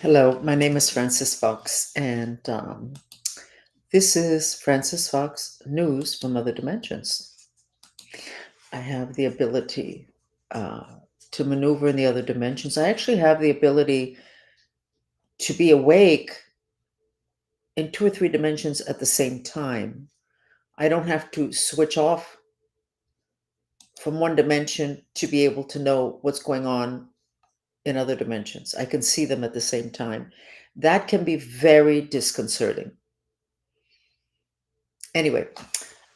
Hello, my name is Francis Fox, and this is Francis Fox News from Other Dimensions. I have the ability to maneuver in the other dimensions. I actually have the ability to be awake in two or three dimensions at the same time. I don't have to switch off from one dimension to be able to know what's going on in other dimensions. I can see them at the same time. That can be very disconcerting. Anyway,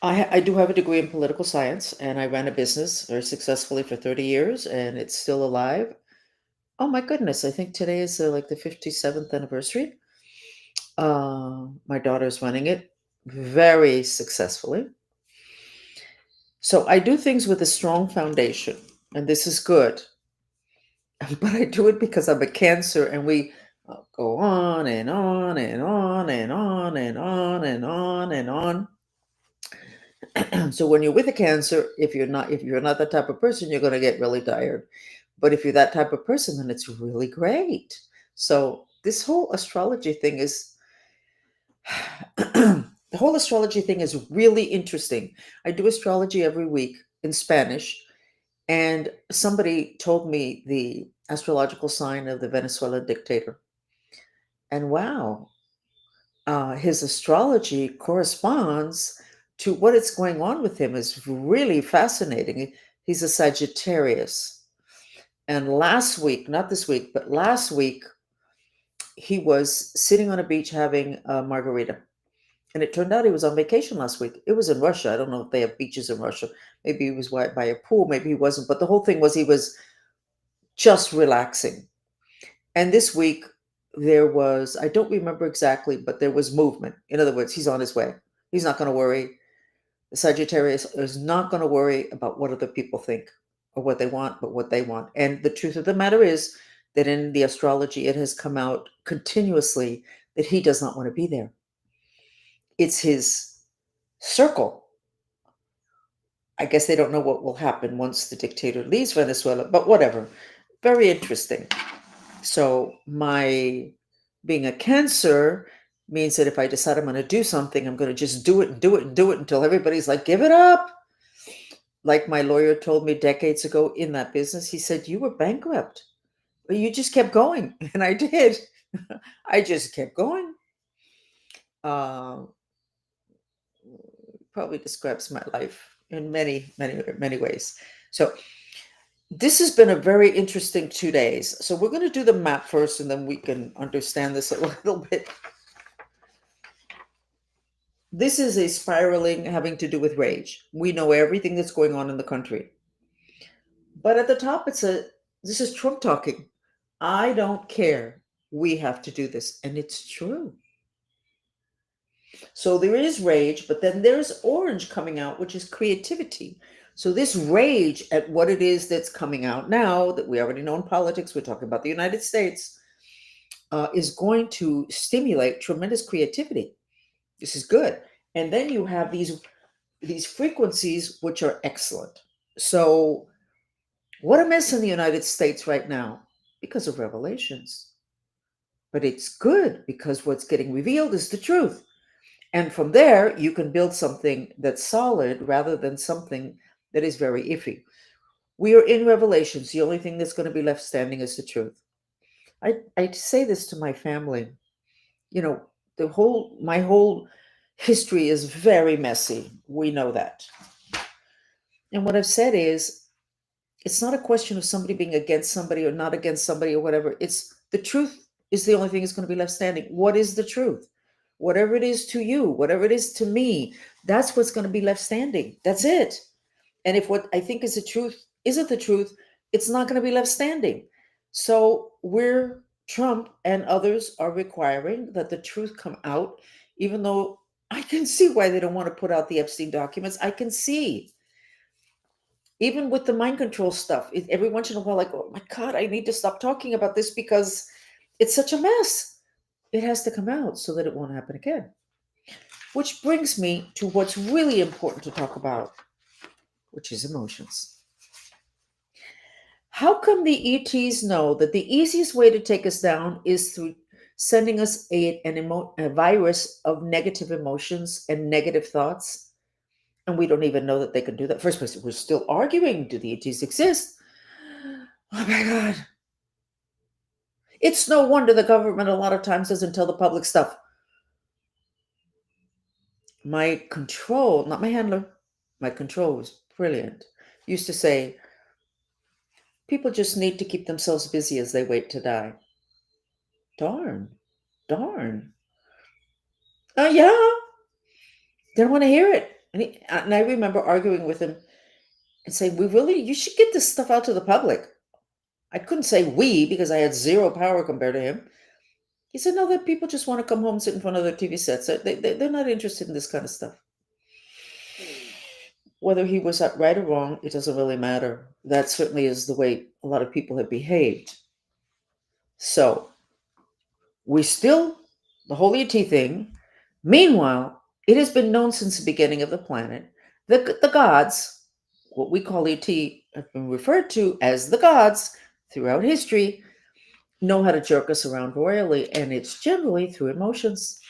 I do have a degree in political science, and I ran a business very successfully for 30 years, and it's still alive. Oh my goodness, I think today is like the 57th anniversary. My daughter's running it very successfully. So I do things with a strong foundation, and this is good. But I do it because I'm a Cancer, and we go on and on and on and on and on and on and on. So when you're with a Cancer, if you're not that type of person, you're going to get really tired. But if you're that type of person, then it's really great. So this whole astrology thing is the whole astrology thing is really interesting. I do astrology every week in Spanish, and somebody told me the astrological sign of the Venezuelan dictator. And wow, his astrology corresponds to what is going on with him is really fascinating. He's a Sagittarius. And last week, not this week, but last week, he was sitting on a beach having a margarita. And it turned out he was on vacation last week. It was in Russia. I don't know if they have beaches in Russia. Maybe he was by a pool, maybe he wasn't. But the whole thing was he was just relaxing. And this week, there was, I don't remember exactly, but there was movement. In other words, he's on his way. He's not going to worry. The Sagittarius is not going to worry about what other people think or what they want, but what they want. And the truth of the matter is that in the astrology, it has come out continuously that he does not want to be there. It's his circle. I guess they don't know what will happen once the dictator leaves Venezuela, but whatever. Very interesting. So, my being a Cancer means that if I decide I'm going to do something, I'm going to just do it and do it and do it until everybody's like, give it up. Like my lawyer told me decades ago in that business, he said, you were bankrupt, but you just kept going. And I did. I just kept going. Uh, Probably describes my life in many, many, many ways. So, this has been a very interesting 2 days. So, we're going to do the map first, and then we can understand this a little bit. This is a spiraling having to do with rage. We know everything that's going on in the country. But at the top, this is Trump talking. I don't care. We have to do this. And it's true. So there is rage, but then there's orange coming out, which is creativity. So this rage at what it is that's coming out now that we already know in politics, we're talking about the United States, is going to stimulate tremendous creativity. This is good. And then you have these frequencies which are excellent. So what a mess in the United States right now because of revelations. But it's good because what's getting revealed is the truth. And from there, you can build something that's solid rather than something that is very iffy. We are in Revelations. The only thing that's going to be left standing is the truth. I say this to my family. You know, my whole history is very messy. We know that. And what I've said is, it's not a question of somebody being against somebody or not against somebody or whatever. It's the truth is the only thing that's going to be left standing. What is the truth? Whatever it is to you, whatever it is to me, that's what's going to be left standing. That's it. And if what I think is the truth isn't the truth, it's not going to be left standing. So Trump and others are requiring that the truth come out, even though I can see why they don't want to put out the Epstein documents. I can see even with the mind control stuff, every once in a while, like, oh my God, I need to stop talking about this because it's such a mess. It has to come out so that it won't happen again. Which brings me to what's really important to talk about, which is emotions. How come the ETs know that the easiest way to take us down is through sending us a virus of negative emotions and negative thoughts? And we don't even know that they can do that. First place, we're still arguing, do the ETs exist? Oh my God. It's no wonder the government a lot of times doesn't tell the public stuff. My control, not my handler, my control was brilliant. Used to say, people just need to keep themselves busy as they wait to die. Darn, darn. Oh, yeah. Didn't want to hear it. And I remember arguing with him and saying, you should get this stuff out to the public. I couldn't say we because I had zero power compared to him. He said, no, that people just want to come home, sit in front of their TV sets. They're not interested in this kind of stuff. Whether he was right or wrong, it doesn't really matter. That certainly is the way a lot of people have behaved. So the whole ET thing. Meanwhile, it has been known since the beginning of the planet that the gods, what we call ET, have been referred to as the gods throughout history, know how to jerk us around royally, and it's generally through emotions.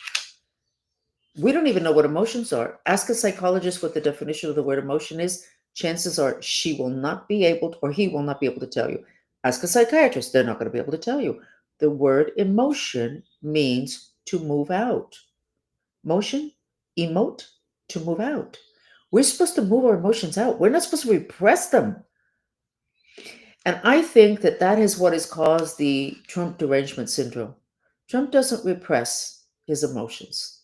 We don't even know what emotions are. Ask a psychologist what the definition of the word emotion is. Chances are she will not be able to, or he will not be able to tell you. Ask a psychiatrist, they're not going to be able to tell you. The word emotion means to move out. Motion, emote, to move out. We're supposed to move our emotions out. We're not supposed to repress them. And I think that that is what has caused the Trump derangement syndrome. Trump doesn't repress his emotions.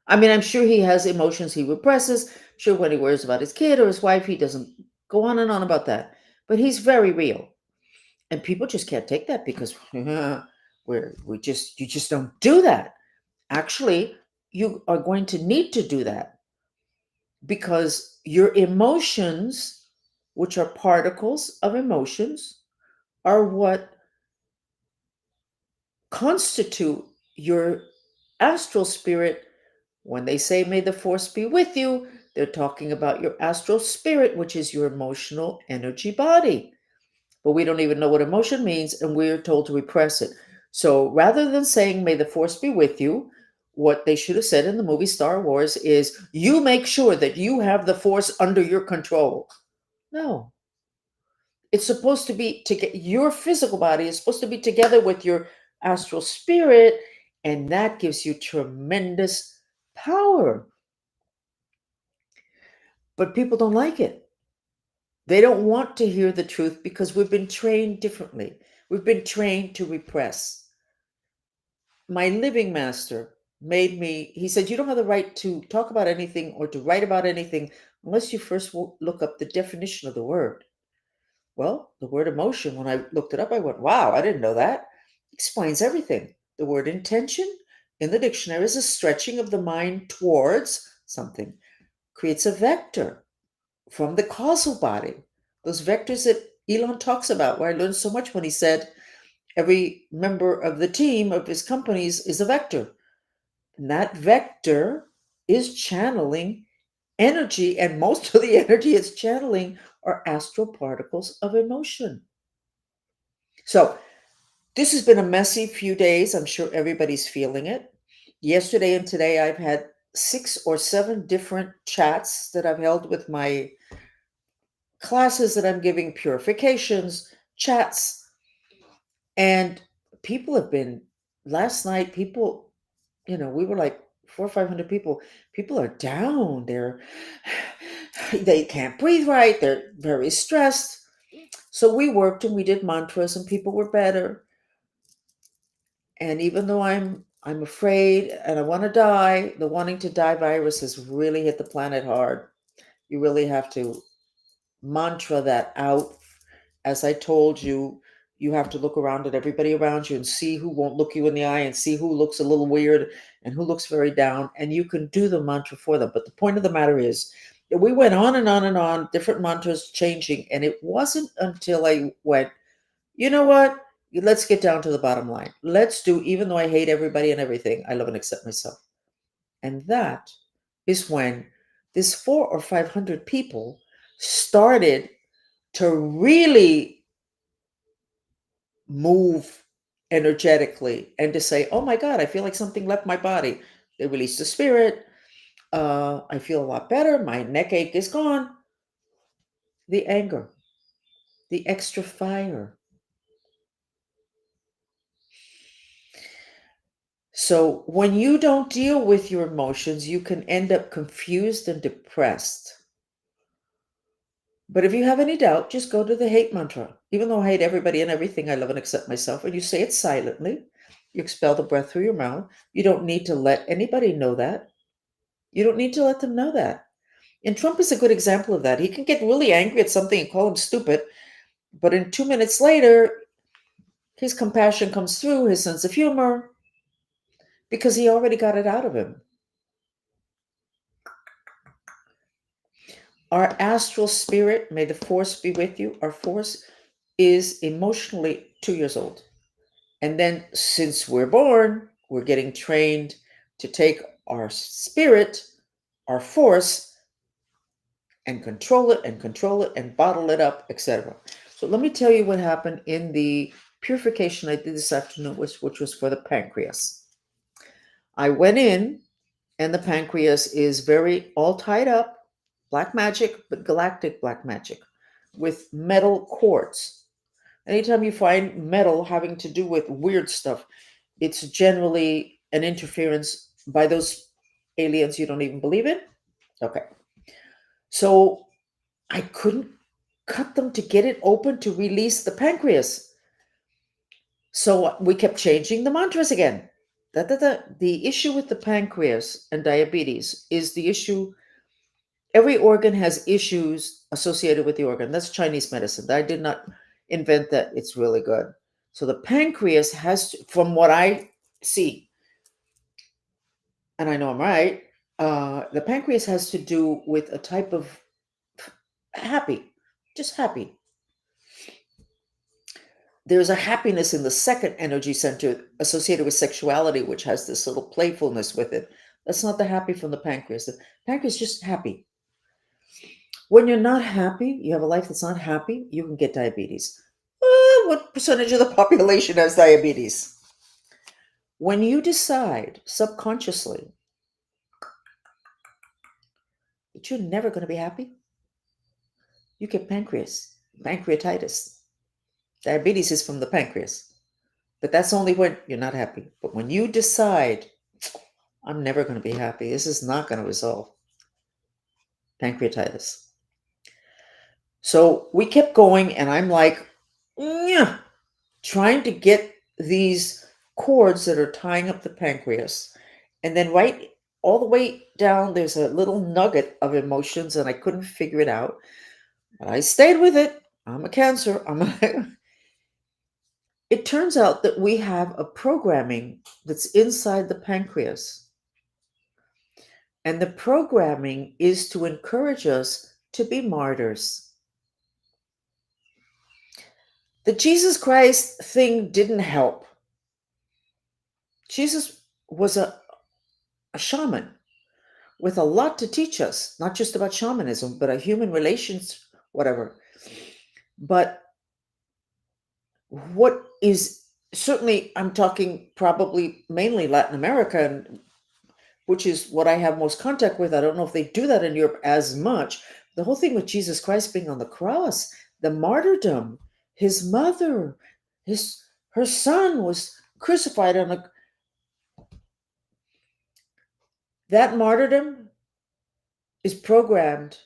I mean, I'm sure he has emotions he represses. I'm sure when he worries about his kid or his wife, he doesn't go on and on about that. But he's very real. And people just can't take that because you just don't do that. Actually, you are going to need to do that because your emotions, which are particles of emotions, are what constitute your astral spirit. When they say, may the force be with you, they're talking about your astral spirit, which is your emotional energy body. But we don't even know what emotion means, and we're told to repress it. So rather than saying, may the force be with you, what they should have said in the movie Star Wars is, you make sure that you have the force under your control. No. It's supposed to be to get your physical body is supposed to be together with your astral spirit, and that gives you tremendous power. But people don't like it. They don't want to hear the truth because we've been trained differently. We've been trained to repress. My living master made me, he said, you don't have the right to talk about anything or to write about anything unless you first look up the definition of the word. Well, the word emotion, when I looked it up, I went, wow, I didn't know that. Explains everything. The word intention in the dictionary is a stretching of the mind towards something, creates a vector from the causal body. Those vectors that Elon talks about, where I learned so much when he said every member of the team of his companies is a vector. And that vector is channeling energy, and most of the energy it's channeling are astral particles of emotion. So this has been a messy few days. I'm sure everybody's feeling it. Yesterday and today, I've had 6 or 7 different chats that I've held with my classes that I'm giving, purifications, chats, and people have been, last night, people, we were like 400 or 500 people. People are down. They can't breathe right. They're very stressed. So we worked and we did mantras and people were better. And even though I'm afraid and I want to die, the wanting to die virus has really hit the planet hard. You really have to mantra that out. As I told you, you have to look around at everybody around you and see who won't look you in the eye and see who looks a little weird and who looks very down. And you can do the mantra for them. But the point of the matter is that we went on and on and on, different mantras changing. And it wasn't until I went, you know what? Let's get down to the bottom line. Let's do, even though I hate everybody and everything, I love and accept myself. And that is when this 400 or 500 people started to really move energetically and to say, oh my God, I feel like something left my body. They release the spirit. I feel a lot better. My neck ache is gone. The anger, the extra fire. So when you don't deal with your emotions, you can end up confused and depressed. But if you have any doubt, just go to the hate mantra. Even though I hate everybody and everything, I love and accept myself. And you say it silently. You expel the breath through your mouth. You don't need to let anybody know that. You don't need to let them know that. And Trump is a good example of that. He can get really angry at something and call him stupid. But in 2 minutes later, his compassion comes through, his sense of humor, because he already got it out of him. Our astral spirit, may the force be with you, our force is emotionally 2 years old. And then since we're born, we're getting trained to take our spirit, our force, and control it and bottle it up, etc. So let me tell you what happened in the purification I did this afternoon, which was for the pancreas. I went in, and the pancreas is very all tied up, black magic, but galactic black magic, with metal cords. Anytime you find metal having to do with weird stuff, it's generally an interference by those aliens you don't even believe in. Okay. So I couldn't cut them to get it open to release the pancreas. So we kept changing the mantras again. The issue with the pancreas and diabetes is the issue. Every organ has issues associated with the organ. That's Chinese medicine. I did not invent that. It's really good. So the pancreas has to, from what I see, and I know I'm right, the pancreas has to do with a type of happy, just happy. There's a happiness in the second energy center associated with sexuality, which has this little playfulness with it. That's not the happy from the pancreas. The pancreas is just happy. When you're not happy, you have a life that's not happy, you can get diabetes. What percentage of the population has diabetes? When you decide subconsciously that you're never going to be happy, you get pancreatitis. Diabetes is from the pancreas. But that's only when you're not happy. But when you decide, I'm never going to be happy, this is not going to resolve, pancreatitis. So we kept going, and I'm like, yeah, trying to get these cords that are tying up the pancreas. And then right all the way down, there's a little nugget of emotions, and I couldn't figure it out. But I stayed with it. I'm a Cancer. It turns out that we have a programming that's inside the pancreas. And the programming is to encourage us to be martyrs. The Jesus Christ thing didn't help. Jesus was a shaman with a lot to teach us, not just about shamanism, but a human relations, whatever. But what is certainly, I'm talking probably mainly Latin America, and which is what I have most contact with. I don't know if they do that in Europe as much. The whole thing with Jesus Christ being on the cross, the martyrdom, his mother, her son was crucified on a. That martyrdom is programmed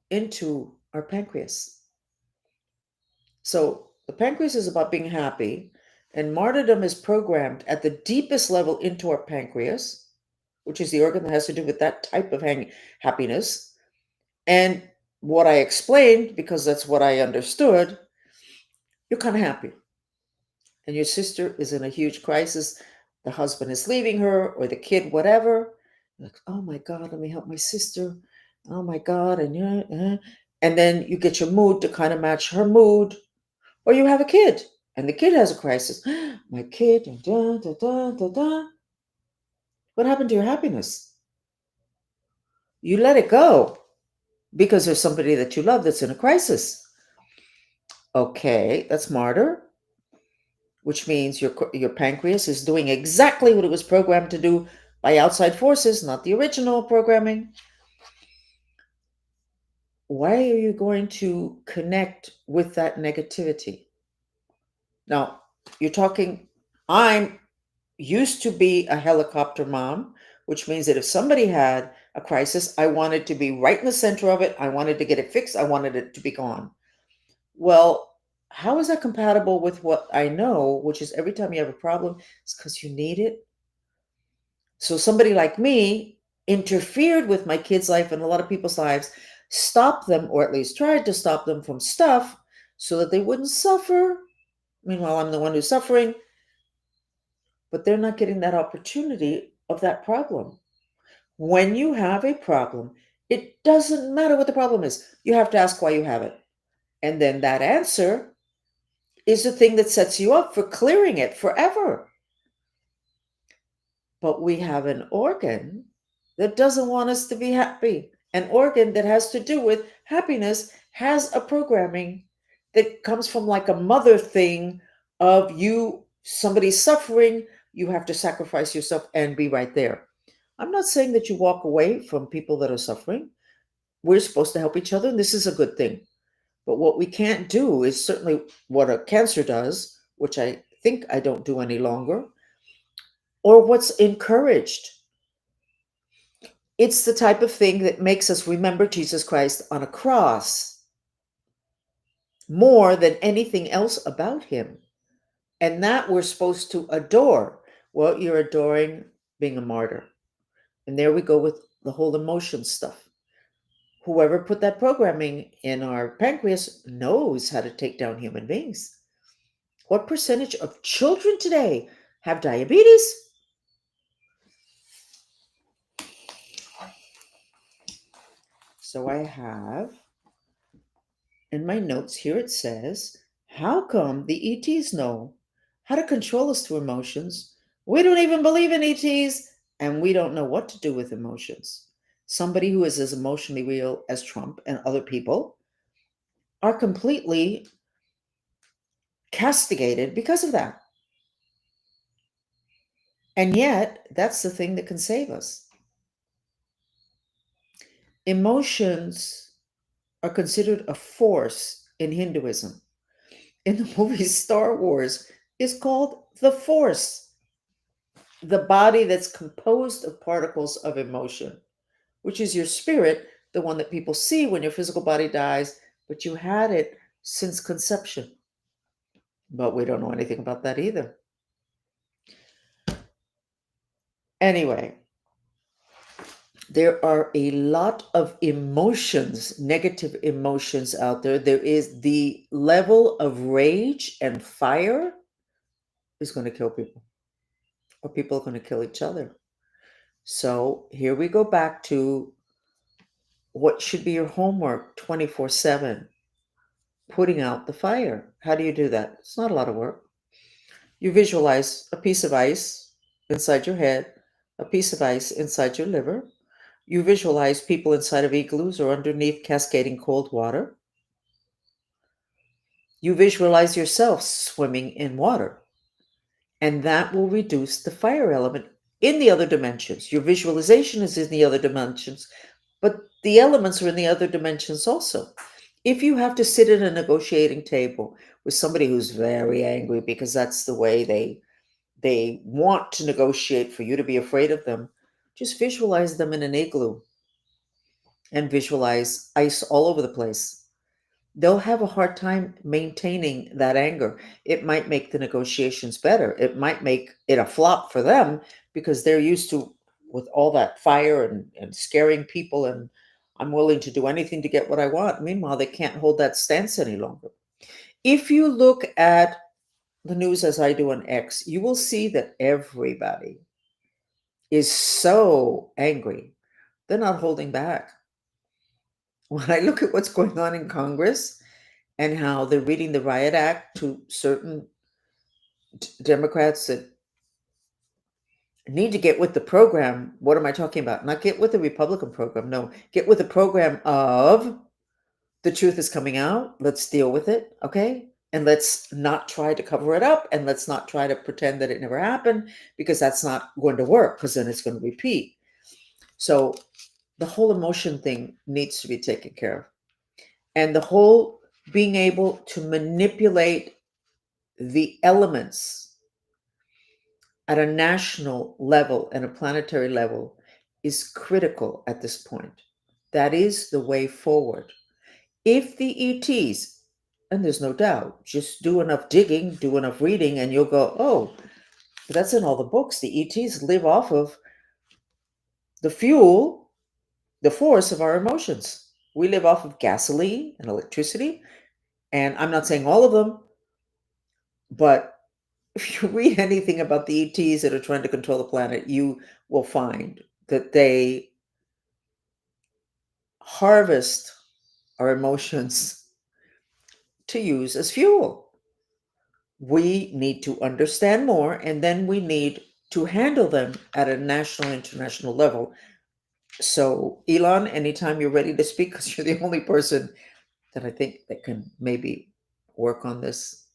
into our pancreas. So the pancreas is about being happy, and martyrdom is programmed at the deepest level into our pancreas, which is the organ that has to do with that type of happiness. And what I explained, because that's what I understood, you're kind of happy. And your sister is in a huge crisis. The husband is leaving her, or the kid, whatever. You're like, oh my God, let me help my sister. Oh my God. And then you get your mood to kind of match her mood. Or you have a kid, and the kid has a crisis. My kid, da, da, da, da, da. What happened to your happiness? You let it go because there's somebody that you love that's in a crisis. Okay, that's martyr. which means your pancreas is doing exactly what it was programmed to do by outside forces, not the original programming. Why are you going to connect with that negativity? Now, you're talking, I'm used to be a helicopter mom, which means that if somebody had a crisis, I wanted to be right in the center of it. I wanted to get it fixed. I wanted it to be gone. Well, how is that compatible with what I know, which is every time you have a problem, it's because you need it? So somebody like me interfered with my kids' life and a lot of people's lives, stopped them, or at least tried to stop them from stuff so that they wouldn't suffer. Meanwhile, I'm the one who's suffering, but they're not getting that opportunity of that problem. When you have a problem, it doesn't matter what the problem is. You have to ask why you have it. And then that answer is the thing that sets you up for clearing it forever. But we have an organ that doesn't want us to be happy. An organ that has to do with happiness has a programming that comes from like a mother thing of somebody's suffering, you have to sacrifice yourself and be right there. I'm not saying that you walk away from people that are suffering. We're supposed to help each other, and this is a good thing. But what we can't do is certainly what a cancer does, which I think I don't do any longer, or what's encouraged. It's the type of thing that makes us remember Jesus Christ on a cross more than anything else about him. And that we're supposed to adore. Well, you're adoring being a martyr. And there we go with the whole emotion stuff. Whoever put that programming in our pancreas knows how to take down human beings. What percentage of children today have diabetes? So I have in my notes here, it says, how come the ETs know how to control us through emotions? We don't even believe in ETs, and we don't know what to do with emotions. Somebody who is as emotionally real as Trump and other people are completely castigated because of that. And yet, that's the thing that can save us. Emotions are considered a force in Hinduism. In the movie Star Wars, is called the Force, the body that's composed of particles of emotion, which is your spirit, the one that people see when your physical body dies, but you had it since conception. But we don't know anything about that either. Anyway, there are a lot of emotions, negative emotions out there. There is the level of rage and fire is going to kill people, or people are going to kill each other. So here we go back to what should be your homework 24/7, putting out the fire. How do you do that? It's not a lot of work. You visualize a piece of ice inside your head, a piece of ice inside your liver. You visualize people inside of igloos or underneath cascading cold water. You visualize yourself swimming in water, and that will reduce the fire element in the other dimensions. Your visualization is in the other dimensions, but the elements are in the other dimensions also. If you have to sit at a negotiating table with somebody who's very angry because that's the way they want to negotiate for you to be afraid of them, just visualize them in an igloo and visualize ice all over the place. They'll have a hard time maintaining that anger. It might make the negotiations better. It might make it a flop for them because they're used to with all that fire and scaring people, and I'm willing to do anything to get what I want. Meanwhile, they can't hold that stance any longer. If you look at the news as I do on X, you will see that everybody is so angry. They're not holding back. When I look at what's going on in Congress and how they're reading the Riot Act to certain Democrats that need to get with the program. What am I talking about? Not get with the Republican program. No, get with the program of the truth is coming out. Let's deal with it. Okay. And let's not try to cover it up, and let's not try to pretend that it never happened, because that's not going to work, because then it's going to repeat. So the whole emotion thing needs to be taken care of. And the whole being able to manipulate the elements at a national level and a planetary level is critical at this point. That is the way forward. If the ETs, and there's no doubt, just do enough digging, do enough reading, and you'll go, oh, that's in all the books. The ETs live off of the fuel, the force of our emotions. We live off of gasoline and electricity. And I'm not saying all of them, but if you read anything about the ETs that are trying to control the planet, you will find that they harvest our emotions to use as fuel. We need to understand more, and then we need to handle them at a national, international level. So, Elon, anytime you're ready to speak, because you're the only person that I think that can maybe work on this,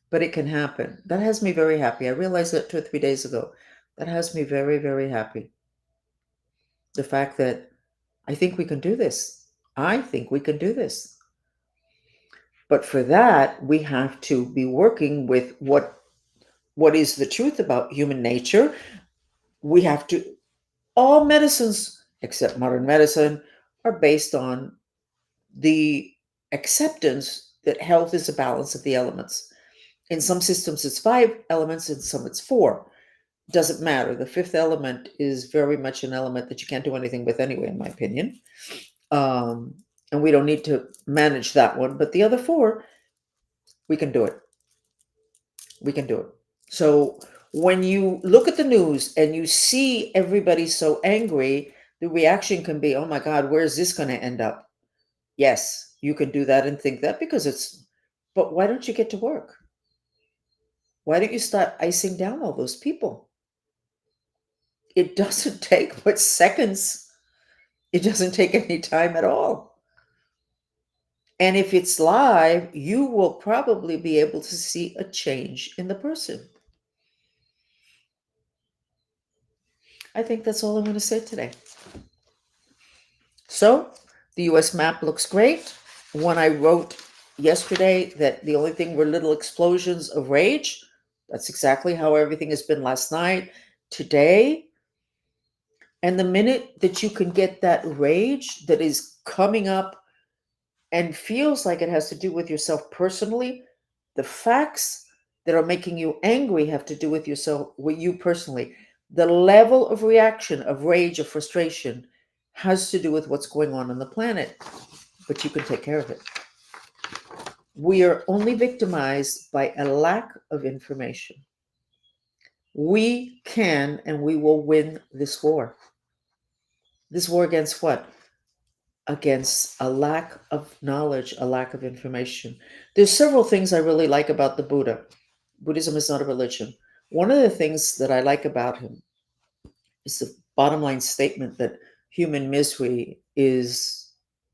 but it can happen. That has me very happy. I realized that 2 or 3 days ago. That has me very, very happy. The fact that I think we can do this. I think we can do this. But for that, we have to be working with what is the truth about human nature. We have to, all medicines except modern medicine are based on the acceptance that health is a balance of the elements. In some systems, it's 5 elements, in some, it's 4. Doesn't matter. The 5th element is very much an element that you can't do anything with anyway, in my opinion. And we don't need to manage that one. But the other 4, we can do it. We can do it. So when you look at the news and you see everybody so angry, the reaction can be, oh my God, where is this going to end up? Yes, you can do that and think that, because it's, but why don't you get to work? Why don't you start icing down all those people? It doesn't take but seconds. It doesn't take any time at all. And if it's live, you will probably be able to see a change in the person. I think that's all I'm going to say today. So the US map looks great. When I wrote yesterday that the only thing were little explosions of rage, that's exactly how everything has been last night, today. And the minute that you can get that rage that is coming up and feels like it has to do with yourself personally, the facts that are making you angry have to do with yourself, with you personally. The level of reaction of rage or frustration has to do with what's going on the planet, but you can take care of it. We are only victimized by a lack of information. We can and we will win this war. This war against what? Against a lack of knowledge, a lack of information. There's several things I really like about the Buddha. Buddhism is not a religion. One of the things that I like about him is the bottom line statement that human misery is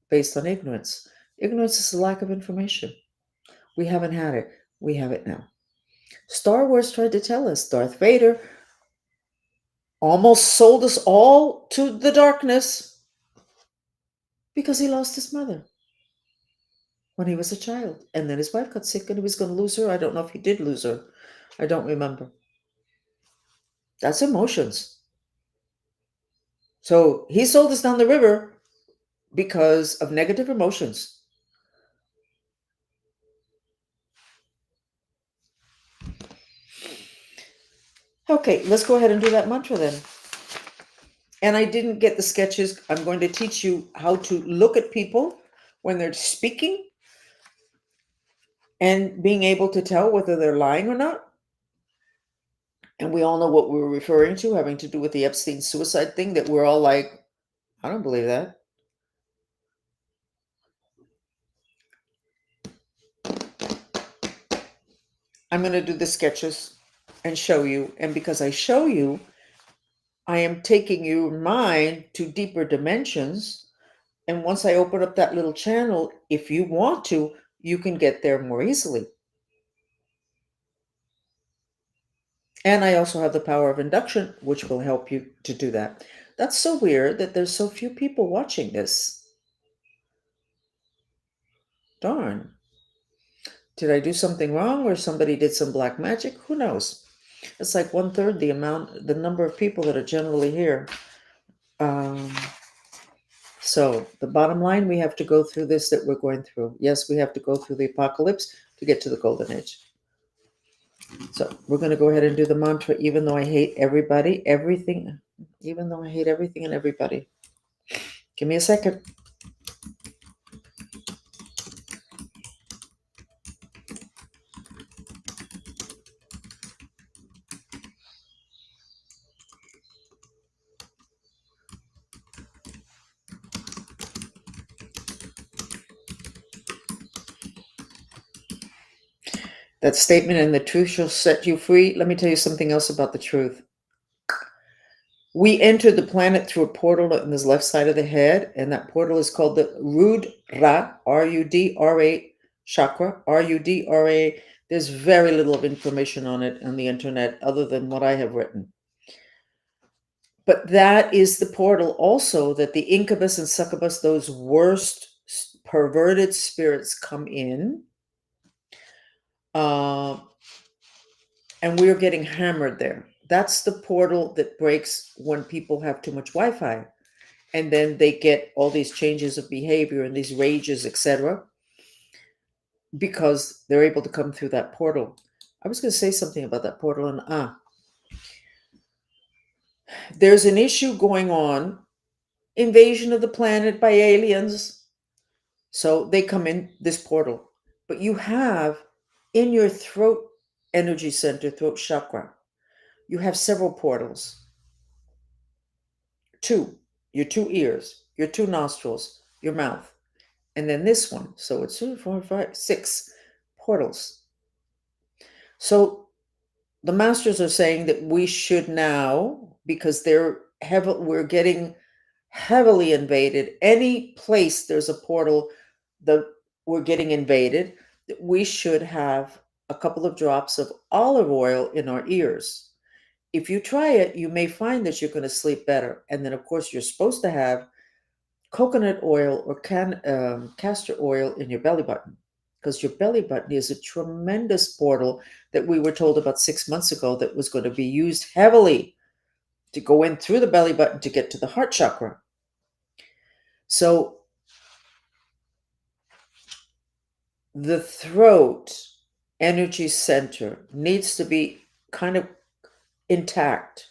based on ignorance. Ignorance is a lack of information. We haven't had it. We have it now. Star Wars tried to tell us Darth Vader almost sold us all to the darkness because he lost his mother when he was a child. And then his wife got sick and he was going to lose her. I don't know if he did lose her. I don't remember. That's emotions. So he sold us down the river because of negative emotions. Okay, let's go ahead and do that mantra then. And I didn't get the sketches. I'm going to teach you how to look at people when they're speaking and being able to tell whether they're lying or not. And we all know what we're referring to, having to do with the Epstein suicide thing, that we're all like, I don't believe that. I'm going to do the sketches and show you. And because I show you, I am taking your mind to deeper dimensions. And once I open up that little channel, if you want to, you can get there more easily. And I also have the power of induction, which will help you to do that. That's so weird that there's so few people watching this. Darn. Did I do something wrong or somebody did some black magic? Who knows? It's like 1/3 the number of people that are generally here. Um, so the bottom line, we have to go through this that we're going through. Yes, we have to go through the apocalypse to get to the golden age. So we're going to go ahead and do the mantra, even though I hate everybody, everything, even though I hate everything and everybody. Give me a second. That statement, and the truth shall set you free. Let me tell you something else about the truth. We enter the planet through a portal on this left side of the head, and that portal is called the Rudra, Rudra chakra, Rudra. There's very little of information on it on the internet other than what I have written. But that is the portal also that the incubus and succubus, those worst perverted spirits, come in. And we're getting hammered there. That's the portal that breaks when people have too much Wi-Fi. And then they get all these changes of behavior and these rages, etc., because they're able to come through that portal. I was going to say something about that portal, and there's an issue going on, invasion of the planet by aliens. So they come in this portal. But you have in your throat energy center, throat chakra, you have several portals. Your two ears, your two nostrils, your mouth, and then this one. So it's 2, 4, 5, 6 portals. So the masters are saying that we should now, because we're getting heavily invaded. Any place there's a portal that we're getting invaded, that we should have a couple of drops of olive oil in our ears. If you try it, you may find that you're going to sleep better. And then, of course, you're supposed to have coconut oil or castor oil in your belly button, because your belly button is a tremendous portal that we were told about 6 months ago that was going to be used heavily to go in through the belly button to get to the heart chakra. So the throat energy center needs to be kind of intact.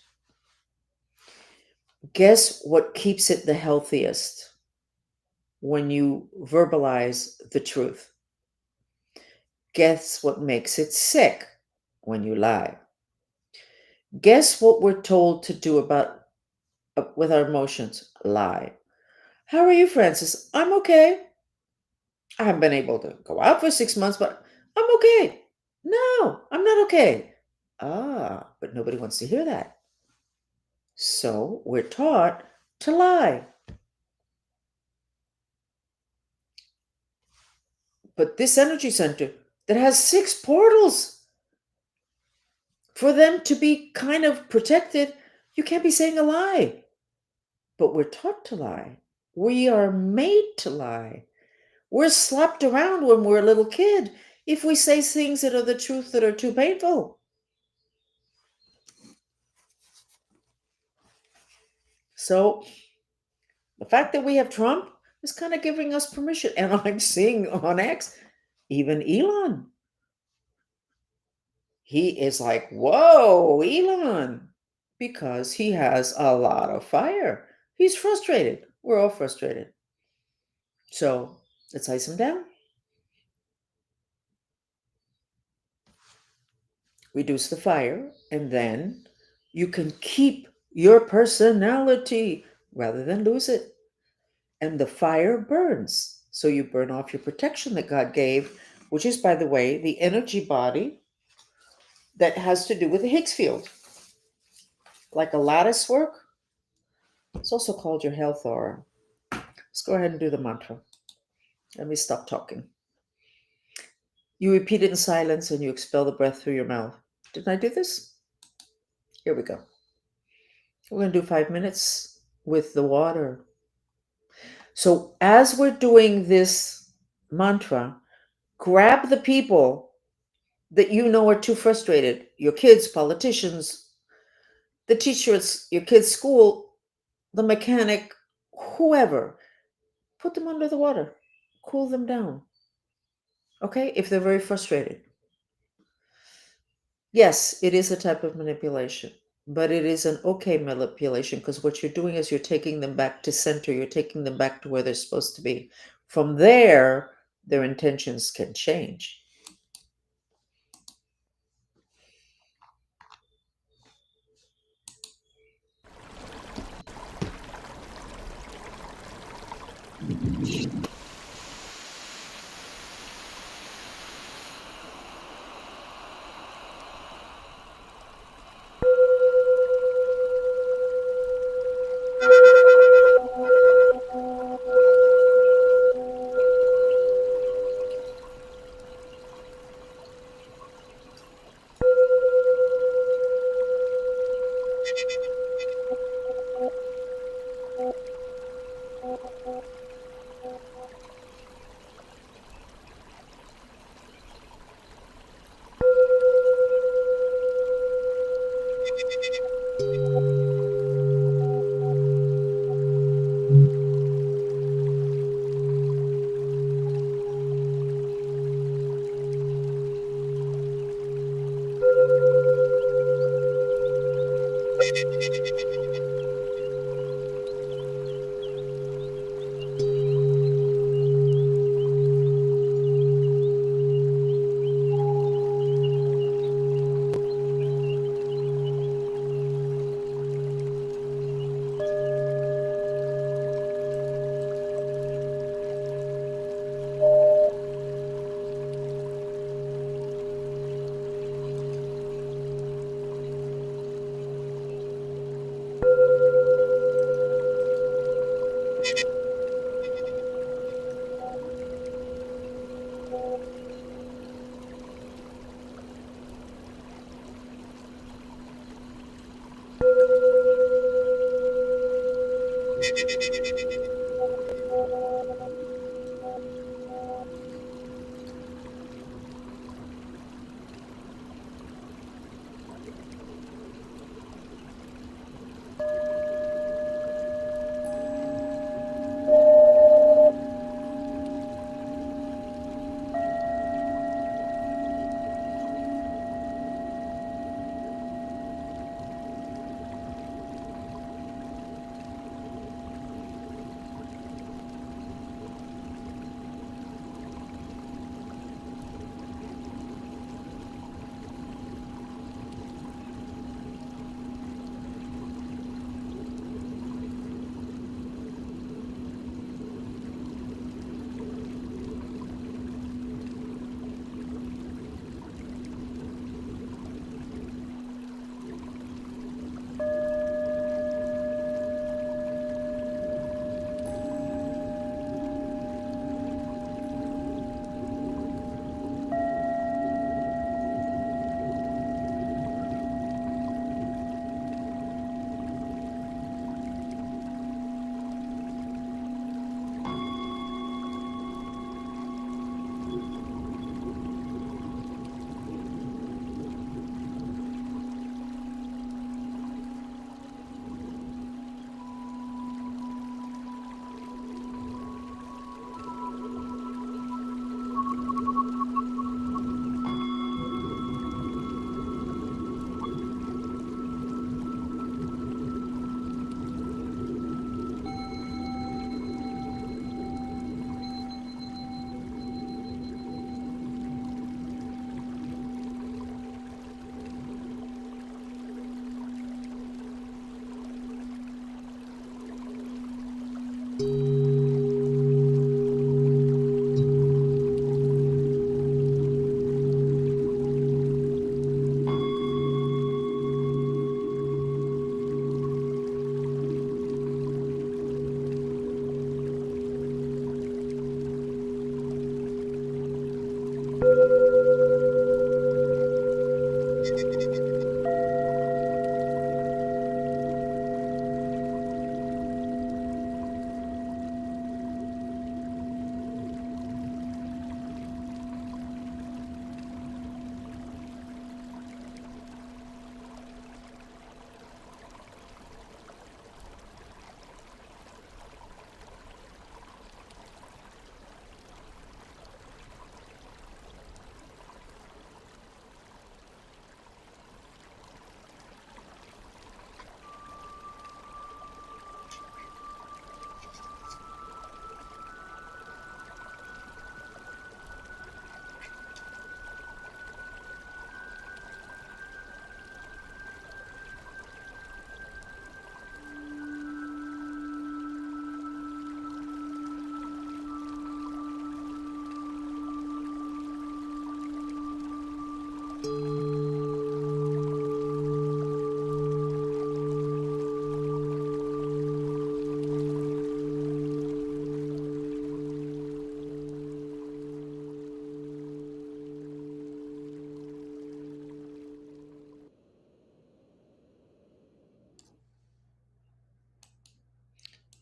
Guess what keeps it the healthiest? When you verbalize the truth. Guess what makes it sick? When you lie. Guess what we're told to do about with our emotions? Lie. How are you, Francis? I'm okay. I haven't been able to go out for 6 months, but I'm okay. No, I'm not okay. But nobody wants to hear that. So we're taught to lie. But this energy center that has 6 portals, for them to be kind of protected, you can't be saying a lie. But we're taught to lie. We are made to lie. We're slapped around when we're a little kid if we say things that are the truth that are too painful. So the fact that we have Trump is kind of giving us permission. And I'm seeing on X, even Elon. He is like, whoa, Elon, because he has a lot of fire. He's frustrated. We're all frustrated. So let's ice him down. Reduce the fire, and then you can keep your personality rather than lose it. And the fire burns. So you burn off your protection that God gave, which is, by the way, the energy body that has to do with the Higgs field. Like a lattice work, it's also called your health aura. Let's go ahead and do the mantra. Let me stop talking. You repeat it in silence and you expel the breath through your mouth. Didn't I do this? Here we go. We're going to do 5 minutes with the water. So, as we're doing this mantra, grab the people that you know are too frustrated, your kids, politicians, the teacher at your kid's school, the mechanic, whoever. Put them under the water, cool them down. Okay, if they're very frustrated. Yes, it is a type of manipulation, but it is an okay manipulation because what you're doing is you're taking them back to center, you're taking them back to where they're supposed to be. From there, their intentions can change.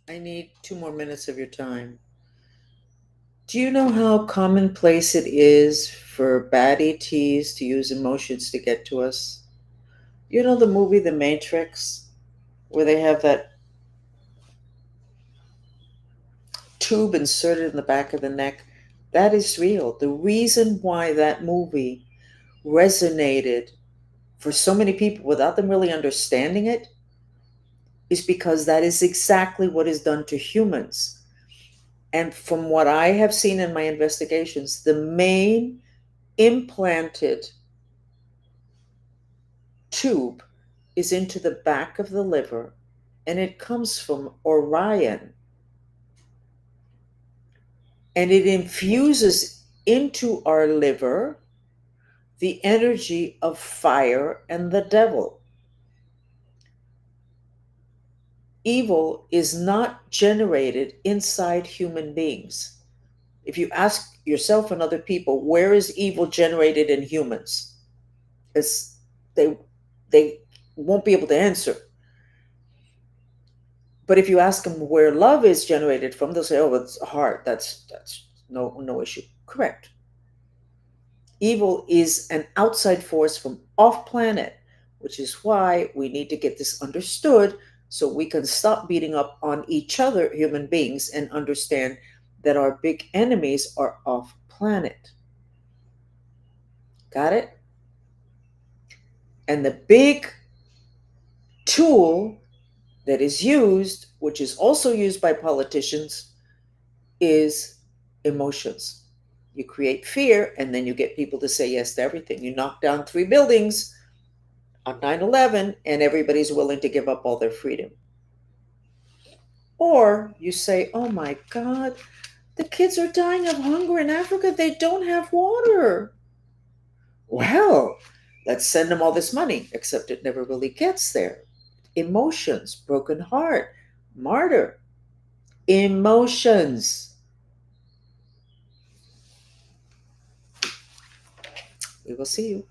I need 2 more minutes of your time. Do you know how commonplace it is for bad ETs to use emotions to get to us? You know the movie The Matrix, where they have that tube inserted in the back of the neck? That is real. The reason why that movie resonated for so many people without them really understanding it is because that is exactly what is done to humans. And from what I have seen in my investigations, the main implanted tube is into the back of the liver, and it comes from Orion, and it infuses into our liver the energy of fire and the devil. Evil is not generated inside human beings. If you ask yourself and other people, where is evil generated in humans? It's, they they won't be able to answer. But if you ask them where love is generated from, they'll say, "Oh, it's a heart. That's no issue." Correct. Evil is an outside force from off planet, which is why we need to get this understood so we can stop beating up on each other, human beings, and understand that our big enemies are off planet. Got it? And the big tool that is used, which is also used by politicians, is emotions. You create fear, and then you get people to say yes to everything. You knock down 3 buildings on 9/11, and everybody's willing to give up all their freedom. Or you say, oh my God, the kids are dying of hunger in Africa. They don't have water. Well, let's send them all this money, except it never really gets there. Emotions, broken heart, martyr, emotions. We will see you.